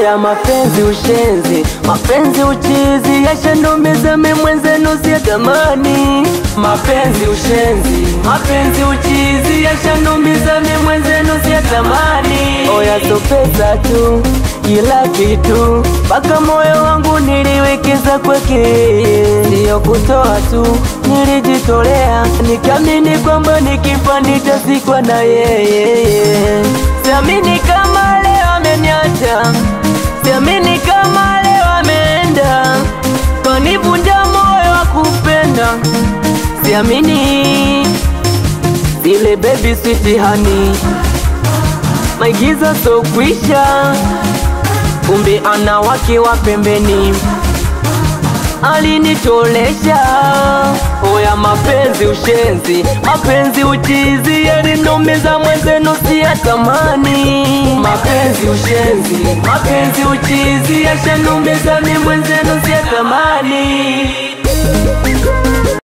Oya mapenzi ushenzi, mapenzi uchizi, yashanumiza mimi mwenzenu siyatamani. Mapenzi ushenzi, mapenzi uchizi, yashanumiza mimi mwenzenu siyatamani. Oya so pesa tu, kila kitu, mpaka moyo wangu niliwekeza kwake. Sio kutoa tu, nilijitolea, nikiamini kwamba nikifa nitazikwa na yeye. Siamini kama leo ameniacha, siamini kama leo ameenda, kanivunja moyo wa kupenda. Siamini zile baby sweet honey, maigizo so kwisha, kumbe ana wake wa pembeni alinitolesha. Oya mapenzi ushenzi, mapenzi uchizi, yalinumiza mwenzenu siyatamani. Mapenzi ushenzi, mapenzi uchizi, yashanumiza mimi mwenzenu siyatamani.